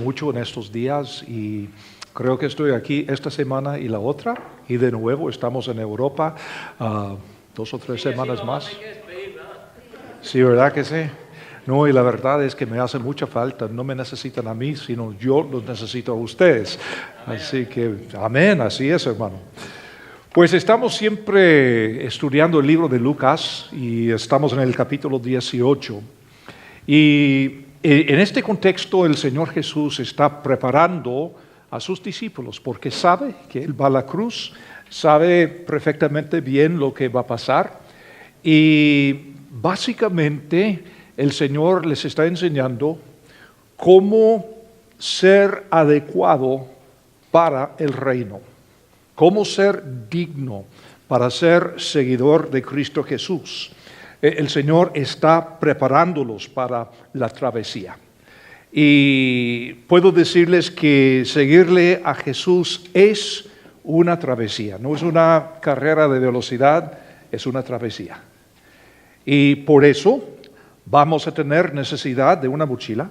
mucho en estos días y creo que estoy aquí esta semana y la otra y de nuevo estamos en Europa 2 o 3 semanas más. Sí, ¿verdad que sí? No, y la verdad es que me hace mucha falta. No me necesitan a mí, sino yo los necesito a ustedes. Así que, amén, así es, hermano. Pues estamos siempre estudiando el libro de Lucas y estamos en el capítulo 18. Y en este contexto el Señor Jesús está preparando a sus discípulos porque sabe que Él va a la cruz, sabe perfectamente bien lo que va a pasar y básicamente el Señor les está enseñando cómo ser adecuado para el reino, cómo ser digno para ser seguidor de Cristo Jesús. El Señor está preparándolos para la travesía. Y puedo decirles que seguirle a Jesús es una travesía, no es una carrera de velocidad, es una travesía. Y por eso vamos a tener necesidad de una mochila,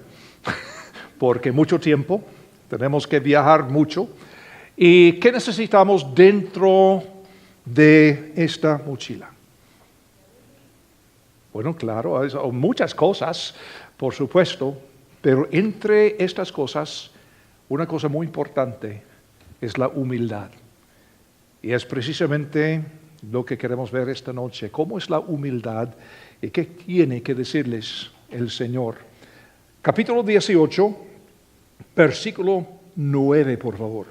porque mucho tiempo, tenemos que viajar mucho. ¿Y qué necesitamos dentro de esta mochila? Bueno, claro, hay muchas cosas, por supuesto, pero entre estas cosas, una cosa muy importante es la humildad. Y es precisamente lo que queremos ver esta noche. ¿Cómo es la humildad y qué tiene que decirles el Señor? Capítulo 18, versículo 9, por favor.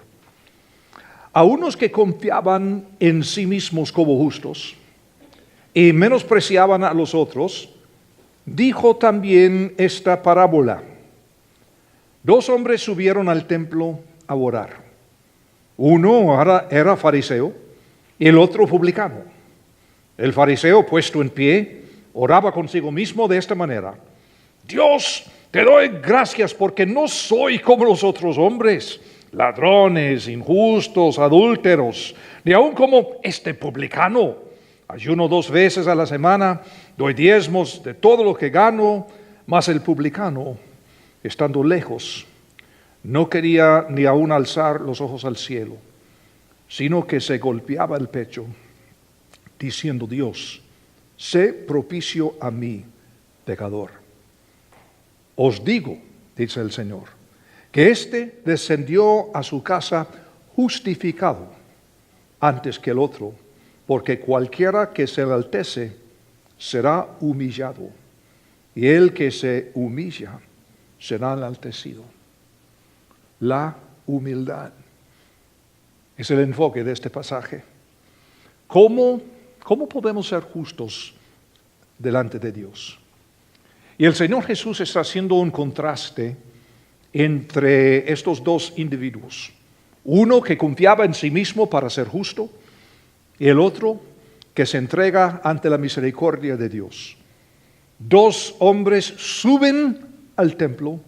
A unos que confiaban en sí mismos como justos y menospreciaban a los otros, dijo también esta parábola. 2 hombres subieron al templo a orar. Uno era fariseo y el otro publicano. El fariseo, puesto en pie, oraba consigo mismo de esta manera: Dios, te doy gracias porque no soy como los otros hombres, ladrones, injustos, adúlteros, ni aun como este publicano. Ayuno 2 veces a la semana, doy diezmos de todo lo que gano, mas el publicano, estando lejos, no quería ni aun alzar los ojos al cielo, sino que se golpeaba el pecho, diciendo: Dios, sé propicio a mí, pecador. Os digo, dice el Señor, que éste descendió a su casa justificado antes que el otro, porque cualquiera que se enaltece será humillado, y el que se humilla será enaltecido. La humildad es el enfoque de este pasaje. ¿Cómo podemos ser justos delante de Dios? Y el Señor Jesús está haciendo un contraste entre estos 2 individuos. Uno que confiaba en sí mismo para ser justo y el otro que se entrega ante la misericordia de Dios. 2 hombres suben al templo,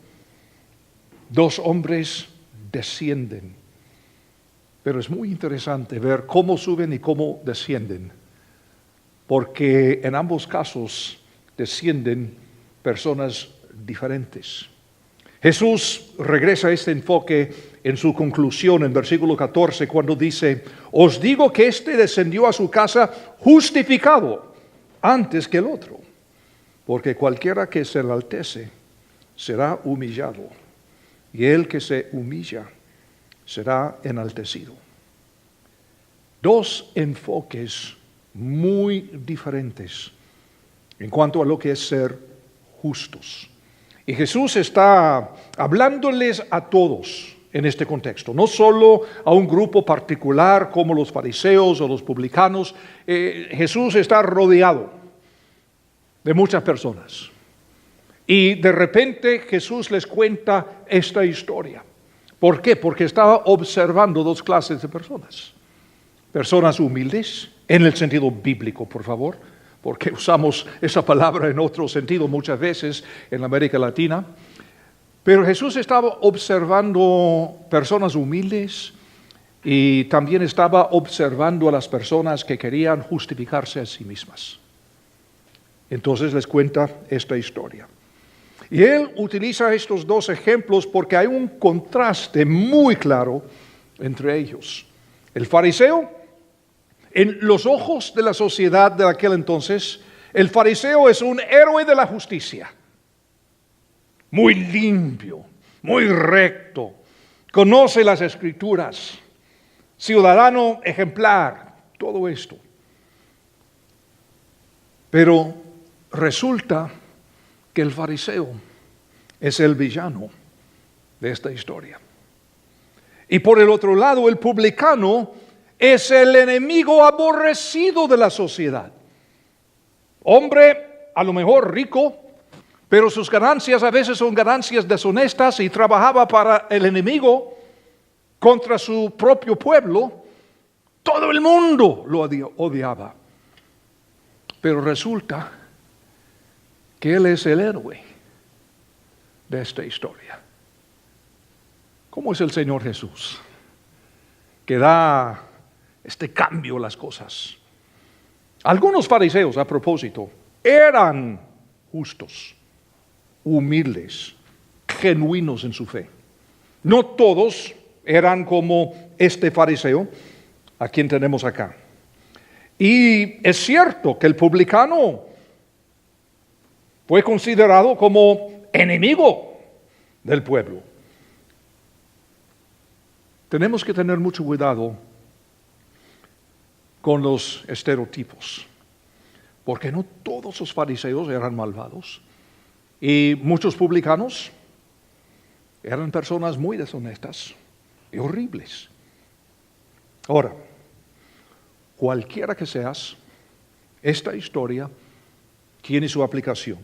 2 hombres descienden. Pero es muy interesante ver cómo suben y cómo descienden, porque en ambos casos descienden personas diferentes. Jesús regresa a este enfoque en su conclusión en versículo 14 cuando dice: os digo que éste descendió a su casa justificado antes que el otro, porque cualquiera que se enaltece será humillado, y el que se humilla será enaltecido. 2 enfoques muy diferentes en cuanto a lo que es ser justos. Y Jesús está hablándoles a todos en este contexto, no solo a un grupo particular como los fariseos o los publicanos. Jesús está rodeado de muchas personas. Y de repente Jesús les cuenta esta historia. ¿Por qué? Porque estaba observando 2 clases de personas. Personas humildes, en el sentido bíblico, por favor, porque usamos esa palabra en otro sentido muchas veces en América Latina. Pero Jesús estaba observando personas humildes y también estaba observando a las personas que querían justificarse a sí mismas. Entonces les cuenta esta historia. Y él utiliza estos dos ejemplos porque hay un contraste muy claro entre ellos. El fariseo, en los ojos de la sociedad de aquel entonces, el fariseo es un héroe de la justicia. Muy limpio, muy recto, conoce las escrituras, ciudadano ejemplar, todo esto. Pero resulta que el fariseo es el villano de esta historia. Y por el otro lado, el publicano es el enemigo aborrecido de la sociedad. Hombre, a lo mejor rico, pero sus ganancias a veces son ganancias deshonestas y trabajaba para el enemigo contra su propio pueblo. Todo el mundo lo odiaba. Pero resulta que él es el héroe de esta historia. ¿Cómo es el Señor Jesús? Que da este cambio a las cosas. Algunos fariseos, a propósito, eran justos, humildes, genuinos en su fe. No todos eran como este fariseo, a quien tenemos acá. Y es cierto que el publicano fue considerado como enemigo del pueblo. Tenemos que tener mucho cuidado con los estereotipos, porque no todos los fariseos eran malvados y muchos publicanos eran personas muy deshonestas y horribles. Ahora, cualquiera que seas, esta historia tiene su aplicación.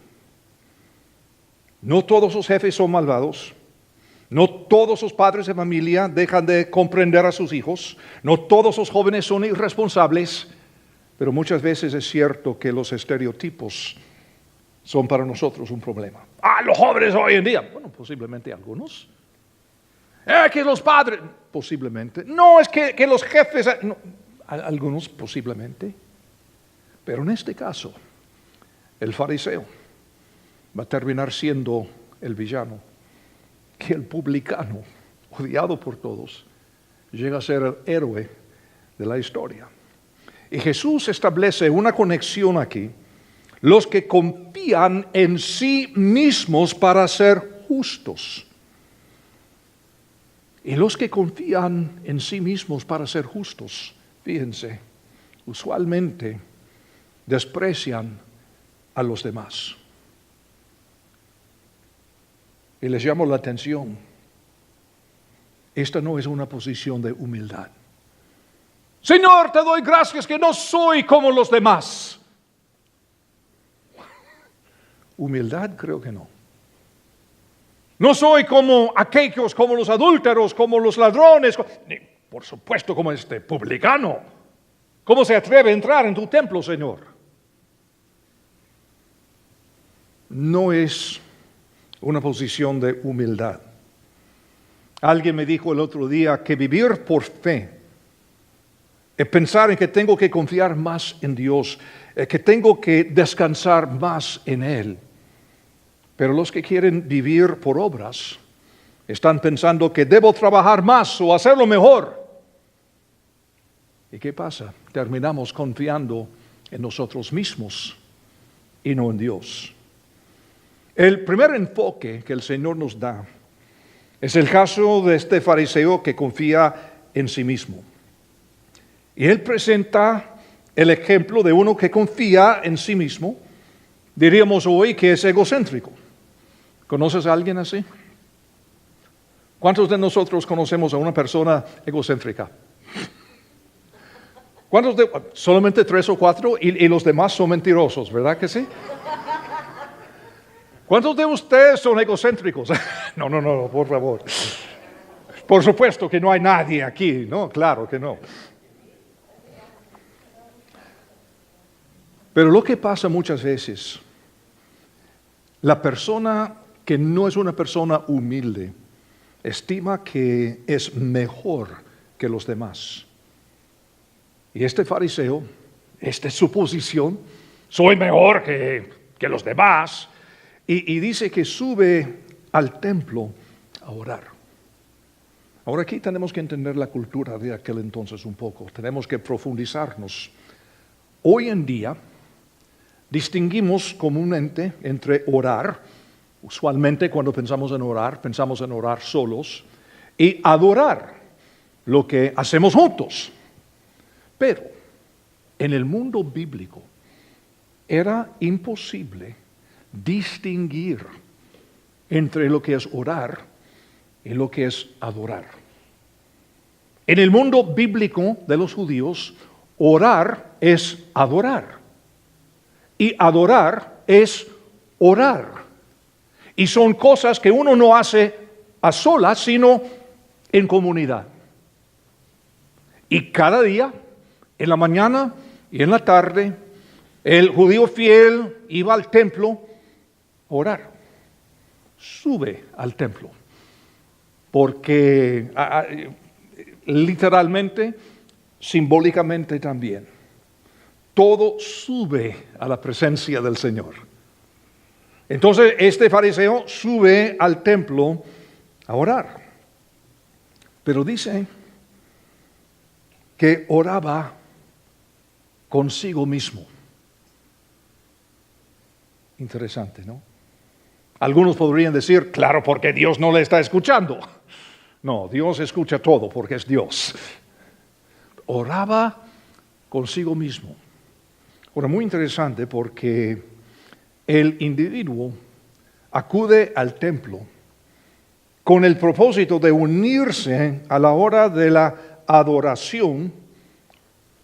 No todos los jefes son malvados. No todos los padres de familia dejan de comprender a sus hijos. No todos los jóvenes son irresponsables. Pero muchas veces es cierto que los estereotipos son para nosotros un problema. Los jóvenes hoy en día. Bueno, posiblemente algunos. Que los padres. Posiblemente. No, es que los jefes. No, algunos posiblemente. Pero en este caso, el fariseo va a terminar siendo el villano. Que el publicano, odiado por todos, llega a ser el héroe de la historia. Y Jesús establece una conexión aquí. Los que confían en sí mismos para ser justos. Y los que confían en sí mismos para ser justos, fíjense, usualmente desprecian a los demás. Y les llamo la atención. Esta no es una posición de humildad. Señor, te doy gracias que no soy como los demás. Humildad, creo que no. No soy como aquellos, como los adúlteros, como los ladrones, ni, por supuesto, como este publicano. ¿Cómo se atreve a entrar en tu templo, Señor? No es una posición de humildad. Alguien me dijo el otro día que vivir por fe es pensar en que tengo que confiar más en Dios, que tengo que descansar más en Él. Pero los que quieren vivir por obras están pensando que debo trabajar más o hacerlo mejor. ¿Y qué pasa? Terminamos confiando en nosotros mismos y no en Dios. El primer enfoque que el Señor nos da es el caso de este fariseo que confía en sí mismo. Y él presenta el ejemplo de uno que confía en sí mismo, diríamos hoy que es egocéntrico. ¿Conoces a alguien así? ¿Cuántos de nosotros conocemos a una persona egocéntrica? ¿Cuántos solamente 3 o 4 y los demás son mentirosos, ¿verdad que sí? ¿Cuántos de ustedes son egocéntricos? No, por favor. Por supuesto que no hay nadie aquí, ¿no? Claro que no. Pero lo que pasa muchas veces, la persona que no es una persona humilde, estima que es mejor que los demás. Y este fariseo, esta es su posición, soy mejor que los demás. y dice que sube al templo a orar. Ahora aquí tenemos que entender la cultura de aquel entonces un poco, tenemos que profundizarnos. Hoy en día distinguimos comúnmente entre orar, usualmente cuando pensamos en orar solos, y adorar, lo que hacemos juntos. Pero en el mundo bíblico era imposible distinguir entre lo que es orar y lo que es adorar. En el mundo bíblico de los judíos, orar es adorar y adorar es orar. Y son cosas que uno no hace a solas, sino en comunidad. Y cada día, en la mañana y en la tarde, el judío fiel iba al templo a orar. Sube al templo. Porque literalmente, simbólicamente también, todo sube a la presencia del Señor. Entonces, este fariseo sube al templo a orar. Pero dice que oraba consigo mismo. Interesante, ¿no? Algunos podrían decir, claro, porque Dios no le está escuchando. No, Dios escucha todo porque es Dios. Oraba consigo mismo. Ahora, muy interesante porque el individuo acude al templo con el propósito de unirse a la hora de la adoración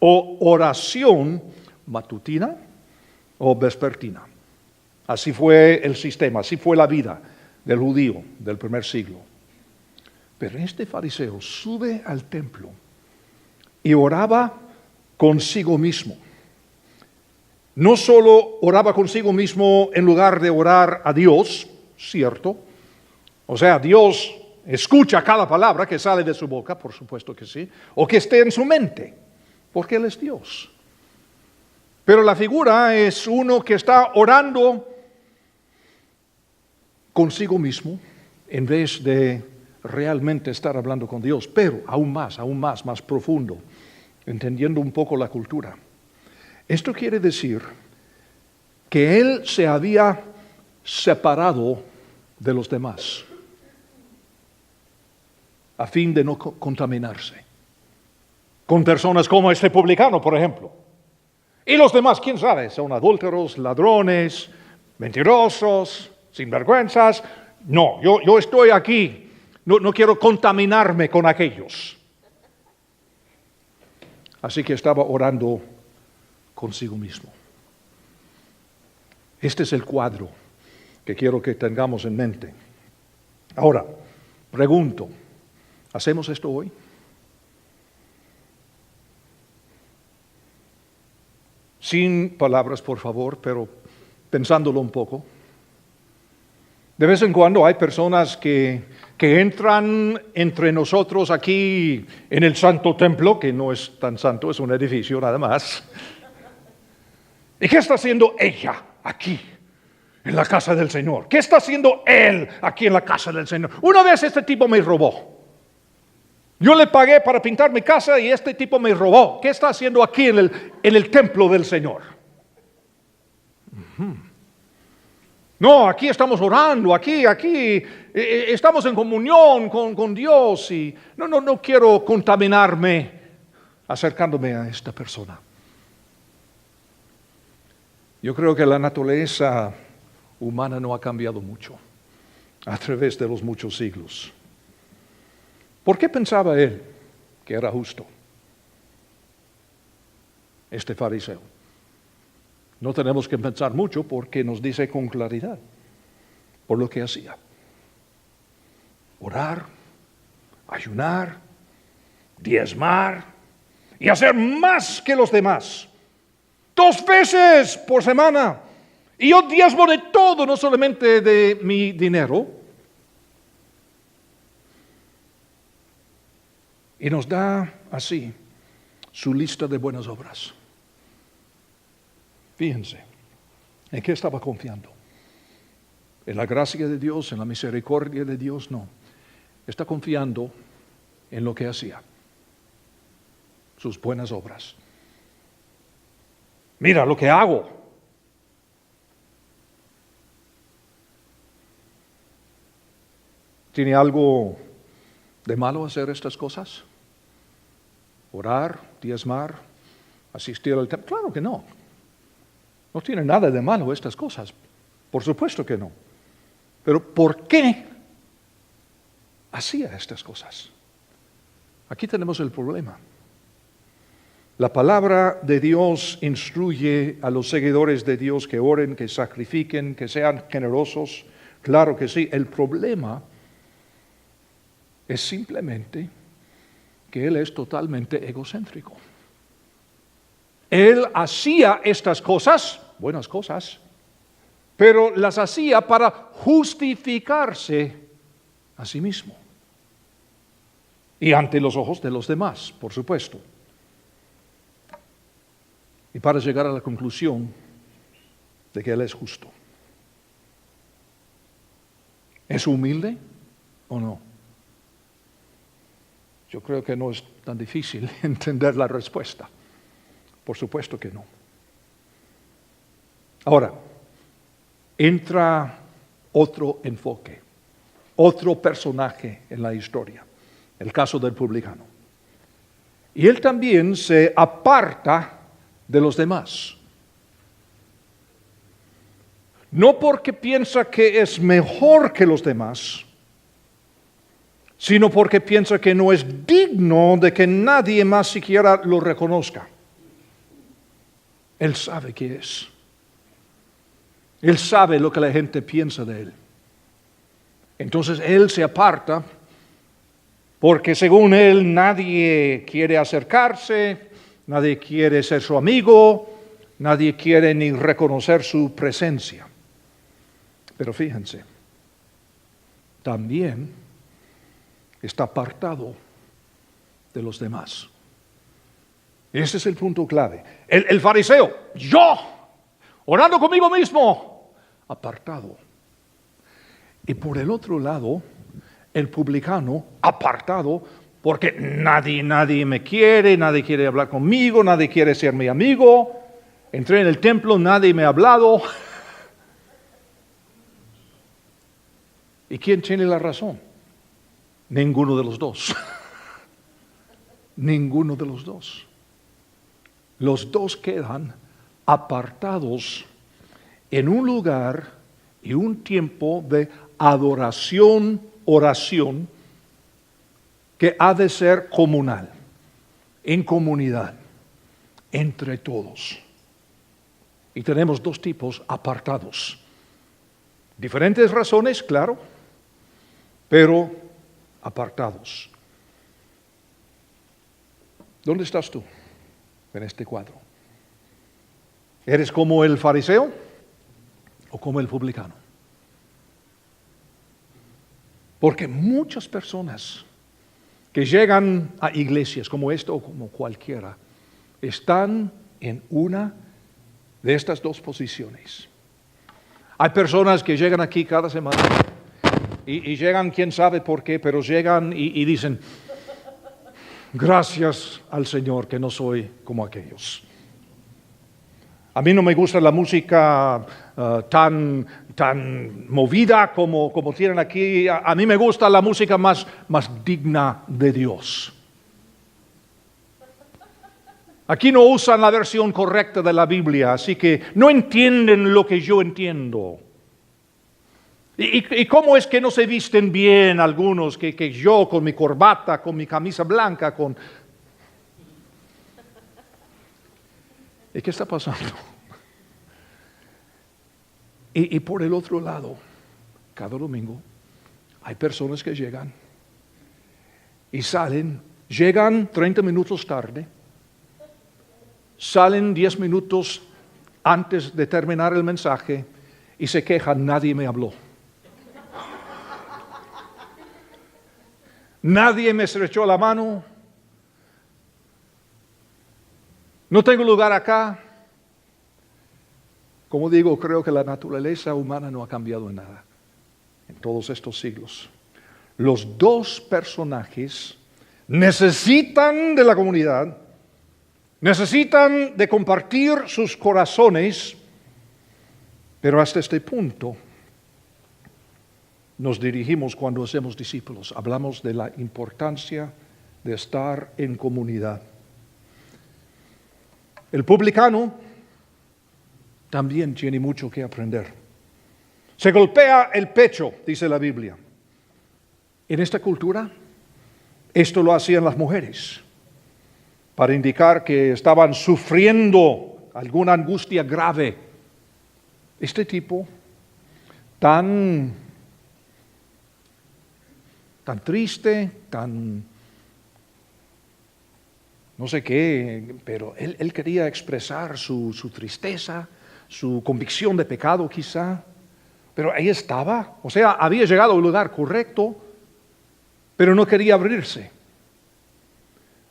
o oración matutina o vespertina. Así fue el sistema, así fue la vida del judío del primer siglo. Pero este fariseo sube al templo y oraba consigo mismo. No solo oraba consigo mismo en lugar de orar a Dios, cierto. O sea, Dios escucha cada palabra que sale de su boca, por supuesto que sí, o que esté en su mente, porque Él es Dios. Pero la figura es uno que está orando consigo mismo en vez de realmente estar hablando con Dios, pero aún más profundo, entendiendo un poco la cultura. Esto quiere decir que él se había separado de los demás a fin de no contaminarse con personas como este publicano, por ejemplo. Y los demás, quién sabe, son adúlteros, ladrones, mentirosos, sinvergüenzas. No, yo estoy aquí. No quiero contaminarme con aquellos. Así que estaba orando consigo mismo. Este es el cuadro que quiero que tengamos en mente. Ahora, pregunto, ¿hacemos esto hoy? Sin palabras, por favor, pero pensándolo un poco. De vez en cuando hay personas que entran entre nosotros aquí en el santo templo, que no es tan santo, es un edificio nada más. ¿Y qué está haciendo ella aquí, en la casa del Señor? ¿Qué está haciendo él aquí en la casa del Señor? Una vez este tipo me robó. Yo le pagué para pintar mi casa y este tipo me robó. ¿Qué está haciendo aquí en el templo del Señor? No, aquí estamos orando, aquí estamos en comunión con Dios y no quiero contaminarme acercándome a esta persona. Yo creo que la naturaleza humana no ha cambiado mucho a través de los muchos siglos. ¿Por qué pensaba él que era justo? Este fariseo. No tenemos que pensar mucho porque nos dice con claridad por lo que hacía. Orar, ayunar, diezmar y hacer más que los demás. 2 veces por semana. Y yo diezmo de todo, no solamente de mi dinero. Y nos da así su lista de buenas obras. Fíjense, ¿en qué estaba confiando? en la gracia de Dios, en la misericordia de Dios, no. Está confiando en lo que hacía, sus buenas obras. Mira lo que hago. ¿Tiene algo de malo hacer estas cosas? Orar, diezmar, asistir al templo. Claro que no. No tiene nada de malo estas cosas. Por supuesto que no. Pero ¿por qué hacía estas cosas? Aquí tenemos el problema. La palabra de Dios instruye a los seguidores de Dios que oren, que sacrifiquen, que sean generosos. Claro que sí. El problema es simplemente que él es totalmente egocéntrico. Él hacía estas cosas, buenas cosas, pero las hacía para justificarse a sí mismo. Y ante los ojos de los demás, por supuesto. Y para llegar a la conclusión de que él es justo. ¿Es humilde o no? Yo creo que no es tan difícil entender la respuesta. Por supuesto que no. Ahora, entra otro enfoque, otro personaje en la historia, el caso del publicano. Y él también se aparta de los demás. No porque piensa que es mejor que los demás, sino porque piensa que no es digno de que nadie más siquiera lo reconozca. Él sabe qué es. Él sabe lo que la gente piensa de él. Entonces él se aparta porque según él nadie quiere acercarse, nadie quiere ser su amigo, nadie quiere ni reconocer su presencia. Pero fíjense, también está apartado de los demás. Ese es el punto clave. El fariseo, yo, orando conmigo mismo, apartado. Y por el otro lado, el publicano, apartado, porque nadie me quiere, nadie quiere hablar conmigo, nadie quiere ser mi amigo. Entré en el templo, nadie me ha hablado. ¿Y quién tiene la razón? Ninguno de los dos. Ninguno de los dos. Los dos quedan apartados en un lugar y un tiempo de adoración, oración, que ha de ser comunal, en comunidad, entre todos. Y tenemos dos tipos apartados. Diferentes razones, claro, pero apartados. ¿Dónde estás tú en este cuadro? ¿Eres como el fariseo o como el publicano? Porque muchas personas que llegan a iglesias como esta o como cualquiera están en una de estas dos posiciones. Hay personas que llegan aquí cada semana y llegan, quién sabe por qué, pero llegan y dicen, gracias al Señor que no soy como aquellos. A mí no me gusta la música tan movida como tienen aquí. A mí me gusta la música más digna de Dios. Aquí no usan la versión correcta de la Biblia, así que no entienden lo que yo entiendo. ¿Y cómo es que no se visten bien algunos que yo con mi corbata, con mi camisa blanca, con... ¿Y qué está pasando? Y por el otro lado, cada domingo, hay personas que llegan y llegan 30 minutos tarde, salen 10 minutos antes de terminar el mensaje y se quejan, nadie me habló. Nadie me estrechó la mano. No tengo lugar acá. Como digo, creo que la naturaleza humana no ha cambiado en nada. en todos estos siglos. Los dos personajes necesitan de la comunidad, necesitan de compartir sus corazones, pero hasta este punto nos dirigimos cuando hacemos discípulos. Hablamos de la importancia de estar en comunidad. El publicano también tiene mucho que aprender. Se golpea el pecho, dice la Biblia. En esta cultura, esto lo hacían las mujeres, para indicar que estaban sufriendo alguna angustia grave. Este tipo, tan triste, tan no sé qué, pero él quería expresar su tristeza, su convicción de pecado quizá, pero ahí estaba, o sea, había llegado al lugar correcto, pero no quería abrirse,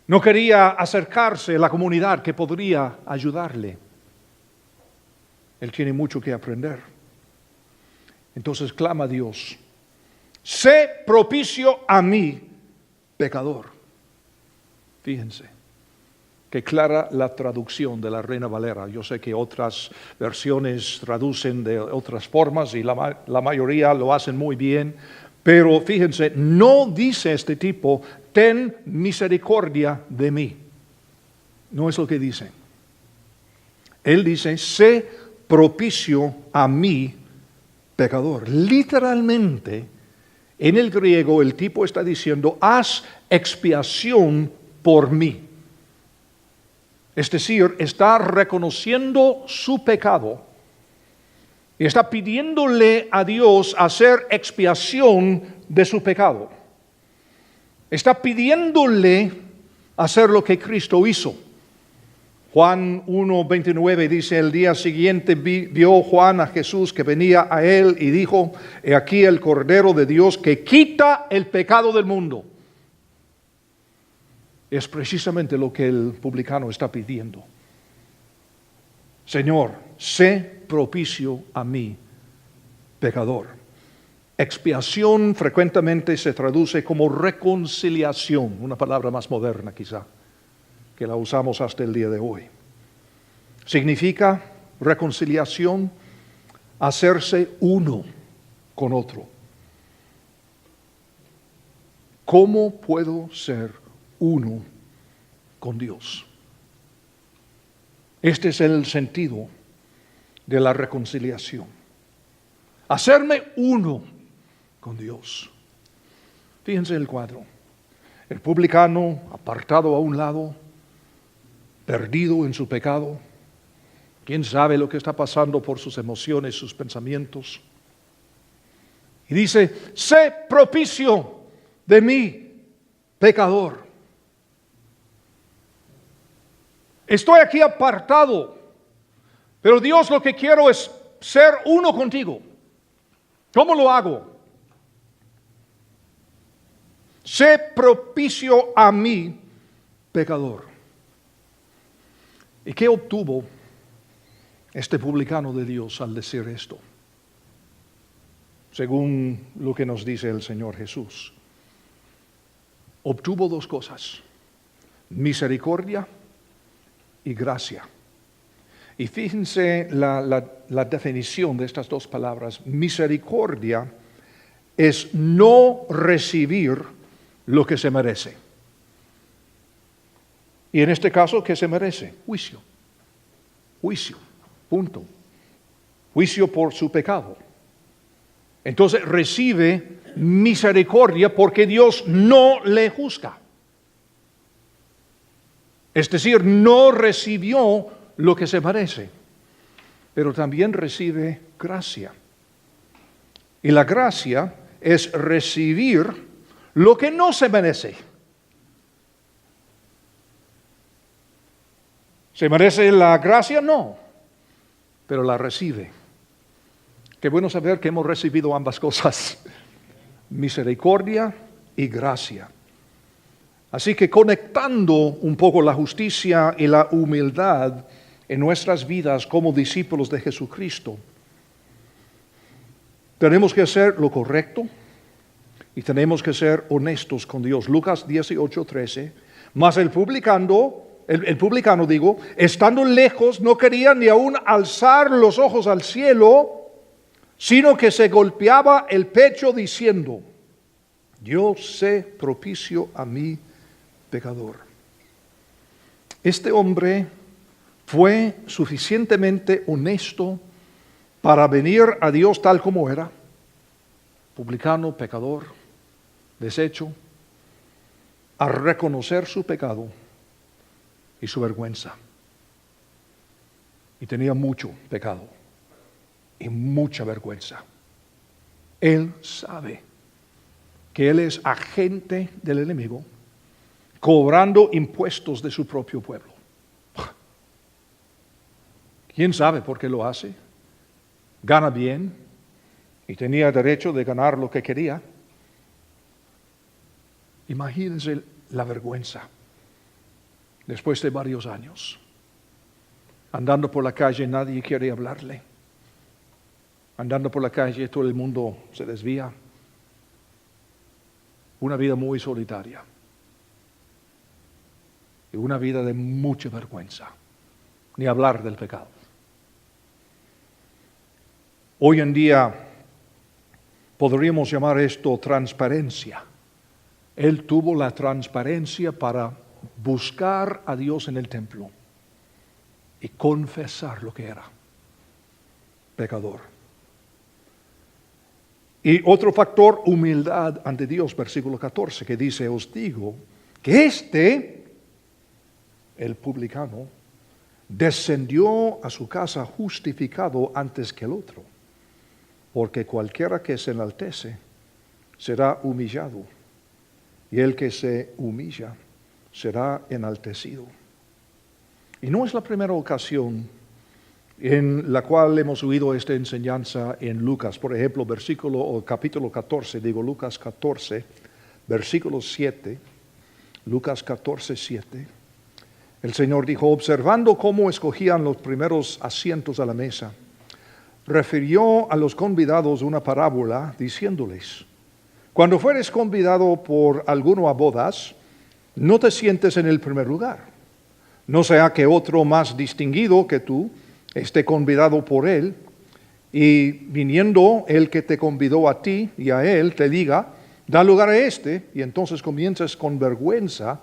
no quería acercarse a la comunidad que podría ayudarle. Él tiene mucho que aprender. Entonces clama a Dios: sé propicio a mí, pecador. Fíjense, qué clara la traducción de la Reina Valera. Yo sé que otras versiones traducen de otras formas y la mayoría lo hacen muy bien, pero fíjense, no dice este tipo: ten misericordia de mí. No es lo que dice. Él dice: sé propicio a mí, pecador. Literalmente, en el griego el tipo está diciendo: haz expiación por mí. Es decir, está reconociendo su pecado y está pidiéndole a Dios hacer expiación de su pecado. Está pidiéndole hacer lo que Cristo hizo. Juan 1:29 dice: el día siguiente vio Juan a Jesús que venía a él y dijo: he aquí el Cordero de Dios que quita el pecado del mundo. Es precisamente lo que el publicano está pidiendo. Señor, sé propicio a mí, pecador. Expiación frecuentemente se traduce como reconciliación, una palabra más moderna quizá, que la usamos hasta el día de hoy. Significa reconciliación, hacerse uno con otro. ¿Cómo puedo ser uno con Dios? Este es el sentido de la reconciliación. Hacerme uno con Dios. Fíjense el cuadro. El publicano apartado a un lado, perdido en su pecado. ¿Quién sabe lo que está pasando por sus emociones, sus pensamientos? Y dice: sé propicio de mí, pecador. Estoy aquí apartado, pero Dios, lo que quiero es ser uno contigo. ¿Cómo lo hago? Sé propicio a mí, pecador. ¿Y qué obtuvo este publicano de Dios al decir esto? Según lo que nos dice el Señor Jesús, obtuvo dos cosas: misericordia y gracia. Y fíjense la definición de estas dos palabras. Misericordia es no recibir lo que se merece. Y en este caso, ¿qué se merece? Juicio. Juicio, punto. Juicio por su pecado. Entonces recibe misericordia porque Dios no le juzga. Es decir, no recibió lo que se merece, pero también recibe gracia. Y la gracia es recibir lo que no se merece. ¿Se merece la gracia? No, pero la recibe. Qué bueno saber que hemos recibido ambas cosas, misericordia y gracia. Así que conectando un poco la justicia y la humildad en nuestras vidas como discípulos de Jesucristo, Tenemos que hacer lo correcto y tenemos que ser honestos con Dios. Lucas 18:13. Mas el publicano, estando lejos, no quería ni aún alzar los ojos al cielo, sino que se golpeaba el pecho diciendo: Dios sé propicio a mí, pecador. Este hombre fue suficientemente honesto para venir a Dios tal como era, publicano, pecador, deshecho, a reconocer su pecado y su vergüenza. Y tenía mucho pecado y mucha vergüenza. Él sabe que él es agente del enemigo, cobrando impuestos de su propio pueblo. ¿Quién sabe por qué lo hace? Gana bien y tenía derecho de ganar lo que quería. Imagínense la vergüenza después de varios años. Andando por la calle, nadie quiere hablarle. Andando por la calle, todo el mundo se desvía. Una vida muy solitaria. Y una vida de mucha vergüenza. Ni hablar del pecado. Hoy en día podríamos llamar esto transparencia. Él tuvo la transparencia para buscar a Dios en el templo y confesar lo que era, pecador. Y otro factor, humildad ante Dios, versículo 14, que dice: os digo que el publicano, descendió a su casa justificado antes que el otro, porque cualquiera que se enaltece será humillado, y el que se humilla será enaltecido. Y no es la primera ocasión en la cual hemos oído esta enseñanza en Lucas. Por ejemplo, capítulo 14, Lucas 14, versículo 7, Lucas 14, 7. El Señor dijo: observando cómo escogían los primeros asientos a la mesa, refirió a los convidados una parábola diciéndoles: cuando fueres convidado por alguno a bodas, no te sientes en el primer lugar, no sea que otro más distinguido que tú esté convidado por él, y viniendo el que te convidó a ti y a él te diga: da lugar a este, y entonces comienzas con vergüenza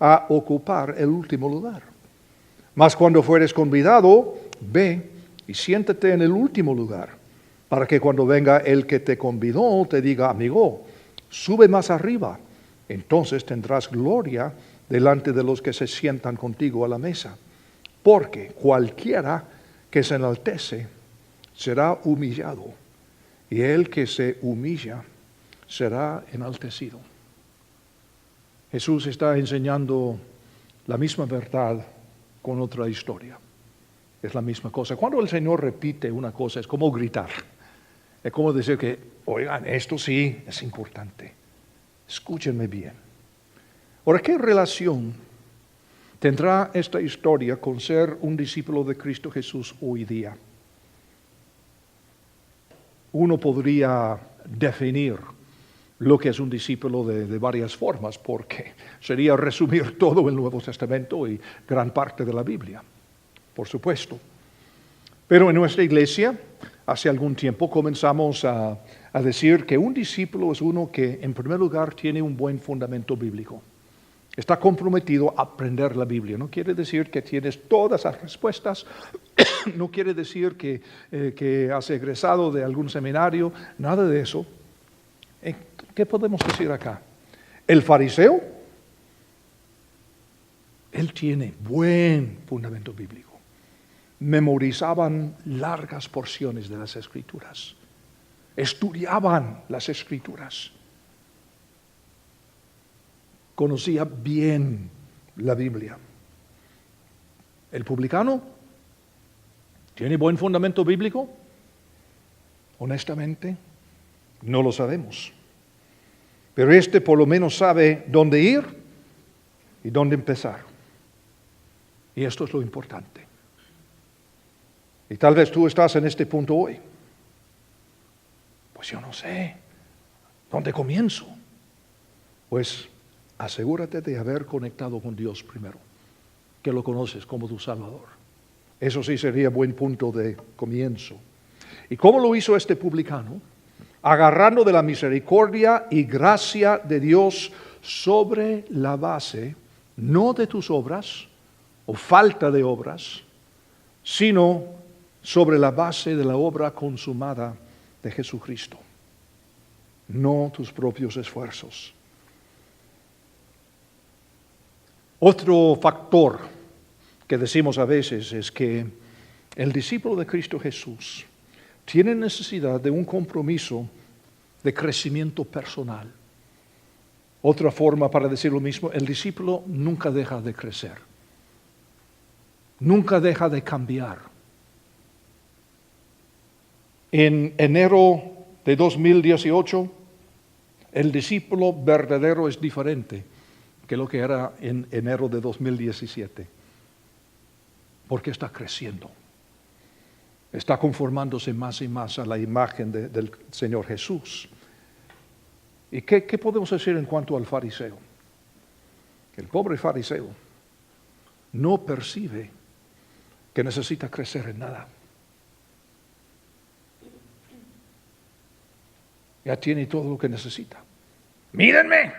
a ocupar el último lugar. Mas cuando fueres convidado, ve y siéntate en el último lugar, para que cuando venga el que te convidó te diga: amigo, sube más arriba. Entonces tendrás gloria delante de los que se sientan contigo a la mesa. Porque cualquiera que se enaltece será humillado, y el que se humilla será enaltecido. Jesús está enseñando la misma verdad con otra historia. Es la misma cosa. Cuando el Señor repite una cosa, es como gritar. Es como decir que, oigan, esto sí es importante. Escúchenme bien. Ahora, ¿qué relación tendrá esta historia con ser un discípulo de Cristo Jesús hoy día? Uno podría definir lo que es un discípulo de varias formas, porque sería resumir todo el Nuevo Testamento y gran parte de la Biblia, por supuesto. Pero en nuestra iglesia, hace algún tiempo comenzamos a decir que un discípulo es uno que, en primer lugar, tiene un buen fundamento bíblico. Está comprometido a aprender la Biblia. No quiere decir que tienes todas las respuestas, no quiere decir que has egresado de algún seminario, nada de eso. ¿Qué podemos decir acá? El fariseo, él tiene buen fundamento bíblico. Memorizaban largas porciones de las Escrituras. Estudiaban las Escrituras. Conocía bien la Biblia. ¿El publicano tiene buen fundamento bíblico? Honestamente, no lo sabemos. Pero este por lo menos sabe dónde ir y dónde empezar. Y esto es lo importante. Y tal vez tú estás en este punto hoy. Pues yo no sé. ¿Dónde comienzo? Pues asegúrate de haber conectado con Dios primero, que lo conoces como tu Salvador. Eso sí sería buen punto de comienzo. ¿Y cómo lo hizo este publicano? Agarrando de la misericordia y gracia de Dios sobre la base, no de tus obras o falta de obras, sino sobre la base de la obra consumada de Jesucristo, no tus propios esfuerzos. Otro factor que decimos a veces es que el discípulo de Cristo Jesús tiene necesidad de un compromiso de crecimiento personal. Otra forma para decir lo mismo, el discípulo nunca deja de crecer, nunca deja de cambiar. En enero de 2018, el discípulo verdadero es diferente que lo que era en enero de 2017, porque está creciendo, está conformándose más y más a la imagen del Señor Jesús. ¿Y qué podemos decir en cuanto al fariseo? El pobre fariseo no percibe que necesita crecer en nada. Ya tiene todo lo que necesita. Mírenme,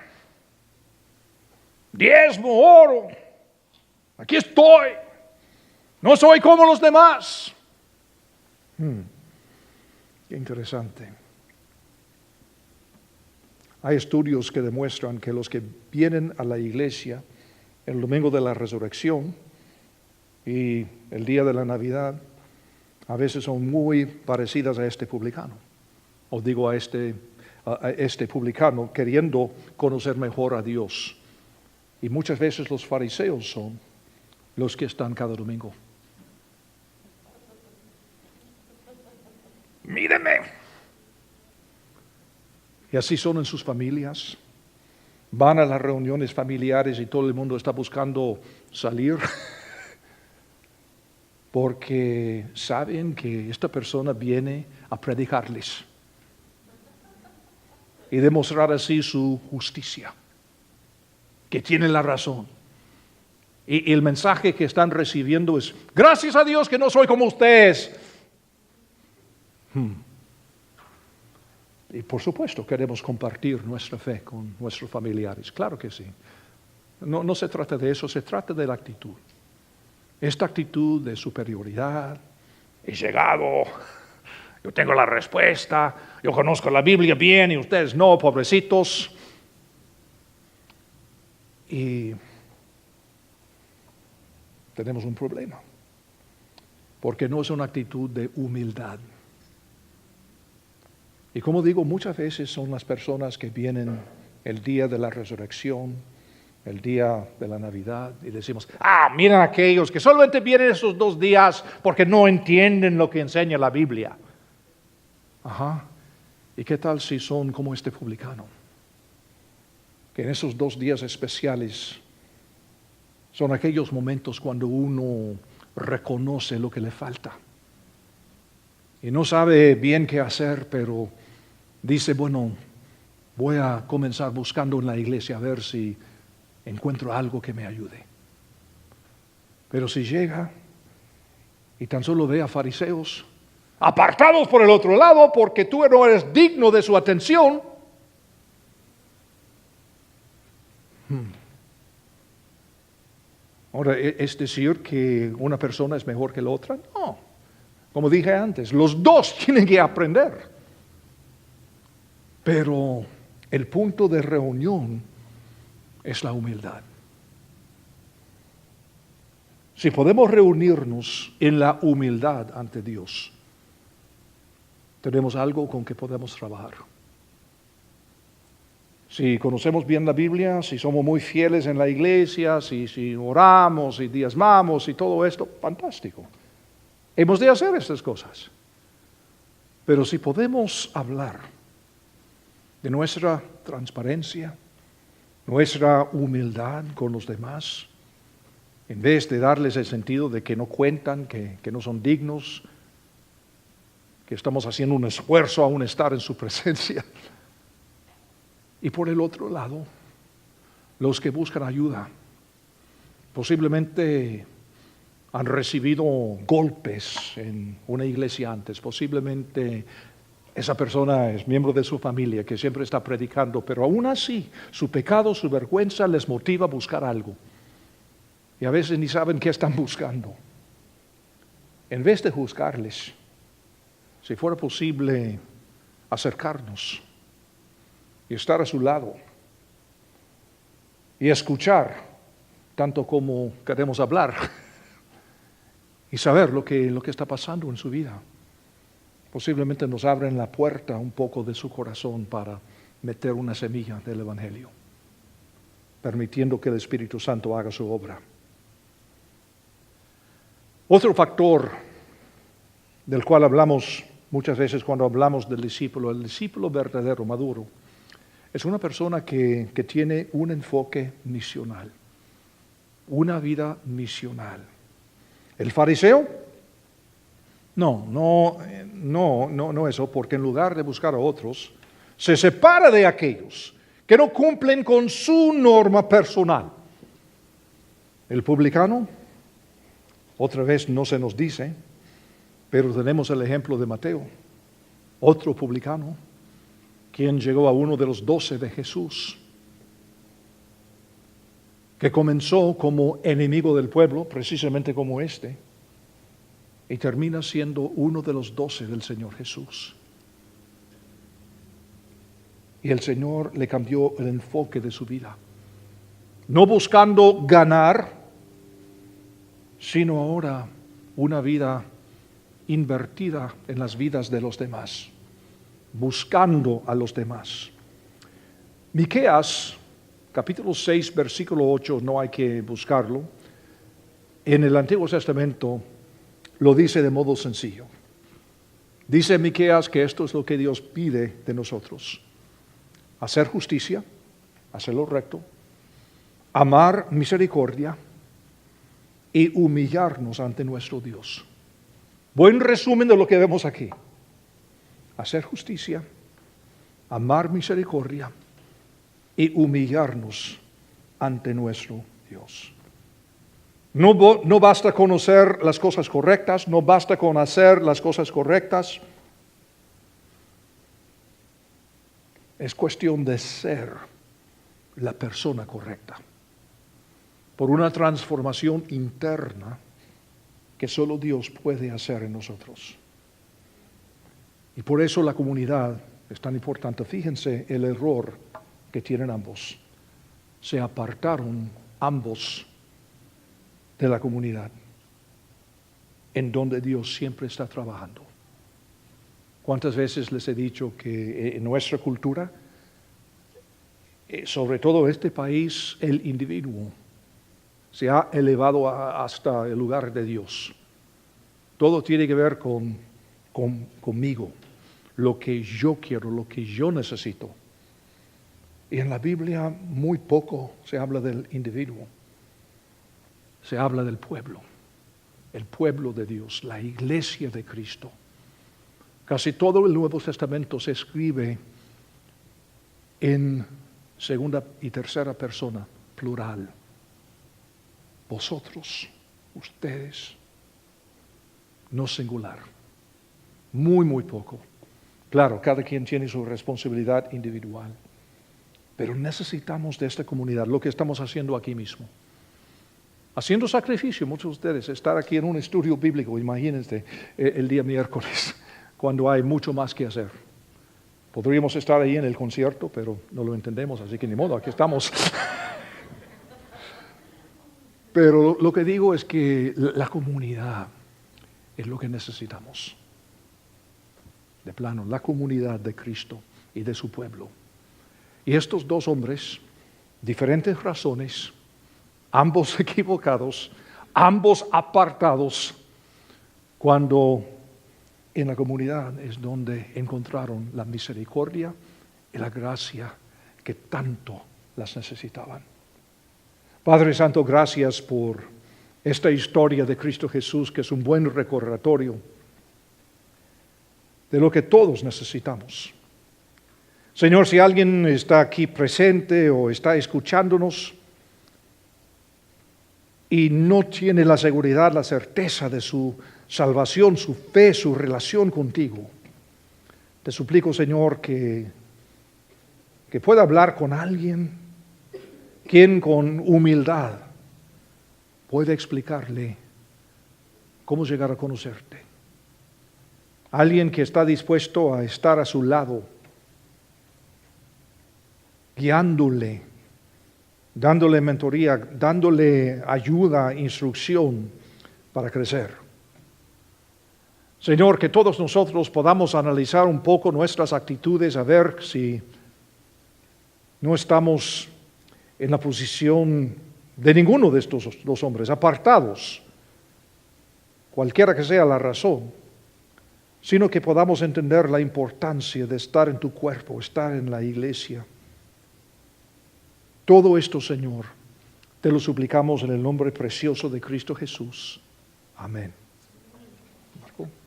diezmo, oro, aquí estoy, no soy como los demás. Qué interesante. Hay estudios que demuestran que los que vienen a la iglesia el domingo de la resurrección y el día de la Navidad a veces son muy parecidas a este publicano. O digo a este publicano queriendo conocer mejor a Dios. Y muchas veces los fariseos son los que están cada domingo. Mírenme. Y así son en sus familias. Van a las reuniones familiares y todo el mundo está buscando salir porque saben que esta persona viene a predicarles y demostrar así su justicia, que tiene la razón. Y el mensaje que están recibiendo es: gracias a Dios que no soy como ustedes. Y por supuesto queremos compartir nuestra fe con nuestros familiares, claro que sí. No se trata de eso, se trata de la actitud. Esta actitud de superioridad, he llegado, yo tengo la respuesta, yo conozco la Biblia bien y ustedes no, pobrecitos. Y tenemos un problema, porque no es una actitud de humildad. Y como digo, muchas veces son las personas que vienen el día de la resurrección, el día de la Navidad, y decimos: miren aquellos que solamente vienen esos 2 días porque no entienden lo que enseña la Biblia. ¿Y qué tal si son como este publicano? Que en esos 2 días especiales son aquellos momentos cuando uno reconoce lo que le falta. Y no sabe bien qué hacer, pero dice: bueno, voy a comenzar buscando en la iglesia a ver si encuentro algo que me ayude. Pero si llega y tan solo ve a fariseos apartados por el otro lado porque tú no eres digno de su atención, ahora, ¿es decir que una persona es mejor que la otra? No. Como dije antes, los dos tienen que aprender. Pero el punto de reunión es la humildad. Si podemos reunirnos en la humildad ante Dios, tenemos algo con que podemos trabajar. Si conocemos bien la Biblia, si somos muy fieles en la iglesia, si oramos y diezmamos y todo esto, fantástico. Hemos de hacer estas cosas. Pero si podemos hablar de nuestra transparencia, nuestra humildad con los demás, en vez de darles el sentido de que no cuentan, que no son dignos, que estamos haciendo un esfuerzo aún estar en su presencia. Y por el otro lado, los que buscan ayuda, posiblemente han recibido golpes en una iglesia antes, posiblemente esa persona es miembro de su familia que siempre está predicando, pero aún así su pecado, su vergüenza les motiva a buscar algo. Y a veces ni saben qué están buscando. En vez de juzgarles, si fuera posible acercarnos y estar a su lado y escuchar tanto como queremos hablar y saber lo que está pasando en su vida. Posiblemente nos abren la puerta un poco de su corazón para meter una semilla del Evangelio, permitiendo que el Espíritu Santo haga su obra. Otro factor del cual hablamos muchas veces cuando hablamos del discípulo, el discípulo verdadero, maduro, es una persona que tiene un enfoque misional, una vida misional. ¿El fariseo? No eso, porque en lugar de buscar a otros, se separa de aquellos que no cumplen con su norma personal. El publicano, otra vez no se nos dice, pero tenemos el ejemplo de Mateo, otro publicano, quien llegó a uno de los 12 de Jesús, que comenzó como enemigo del pueblo, precisamente como este, y termina siendo uno de los 12 del Señor Jesús. Y el Señor le cambió el enfoque de su vida, no buscando ganar, sino ahora una vida invertida en las vidas de los demás, buscando a los demás. Miqueas, capítulo 6, versículo 8, no hay que buscarlo. En el Antiguo Testamento lo dice de modo sencillo. Dice Miqueas que esto es lo que Dios pide de nosotros: hacer justicia, hacer lo recto, amar misericordia y humillarnos ante nuestro Dios. Buen resumen de lo que vemos aquí: hacer justicia, amar misericordia y humillarnos ante nuestro Dios. No basta conocer las cosas correctas, no basta con hacer las cosas correctas. Es cuestión de ser la persona correcta, por una transformación interna que solo Dios puede hacer en nosotros. Y por eso la comunidad es tan importante. Fíjense el error que tienen ambos. Se apartaron ambos de la comunidad, en donde Dios siempre está trabajando. ¿Cuántas veces les he dicho que en nuestra cultura, sobre todo este país, el individuo se ha elevado hasta el lugar de Dios? Todo tiene que ver conmigo, lo que yo quiero, lo que yo necesito. Y en la Biblia muy poco se habla del individuo. Se habla del pueblo, el pueblo de Dios, la iglesia de Cristo. Casi todo el Nuevo Testamento se escribe en segunda y tercera persona, plural. Vosotros, ustedes, no singular. Muy poco. Claro, cada quien tiene su responsabilidad individual, pero necesitamos de esta comunidad, lo que estamos haciendo aquí mismo. Haciendo sacrificio, muchos de ustedes, estar aquí en un estudio bíblico, imagínense el día miércoles, cuando hay mucho más que hacer. Podríamos estar ahí en el concierto, pero no lo entendemos, así que ni modo, aquí estamos. Pero lo que digo es que la comunidad es lo que necesitamos. De plano, la comunidad de Cristo y de su pueblo. Y estos dos hombres, diferentes razones, ambos equivocados, ambos apartados, cuando en la comunidad es donde encontraron la misericordia y la gracia que tanto las necesitaban. Padre Santo, gracias por esta historia de Cristo Jesús, que es un buen recordatorio de lo que todos necesitamos. Señor, si alguien está aquí presente o está escuchándonos y no tiene la seguridad, la certeza de su salvación, su fe, su relación contigo, te suplico, Señor, que pueda hablar con alguien quien con humildad puede explicarle cómo llegar a conocerte. Alguien que está dispuesto a estar a su lado, guiándole, dándole mentoría, dándole ayuda, instrucción para crecer. Señor, que todos nosotros podamos analizar un poco nuestras actitudes, a ver si no estamos en la posición de ninguno de estos dos hombres, apartados, cualquiera que sea la razón, sino que podamos entender la importancia de estar en tu cuerpo, estar en la iglesia. Todo esto, Señor, te lo suplicamos en el nombre precioso de Cristo Jesús. Amén.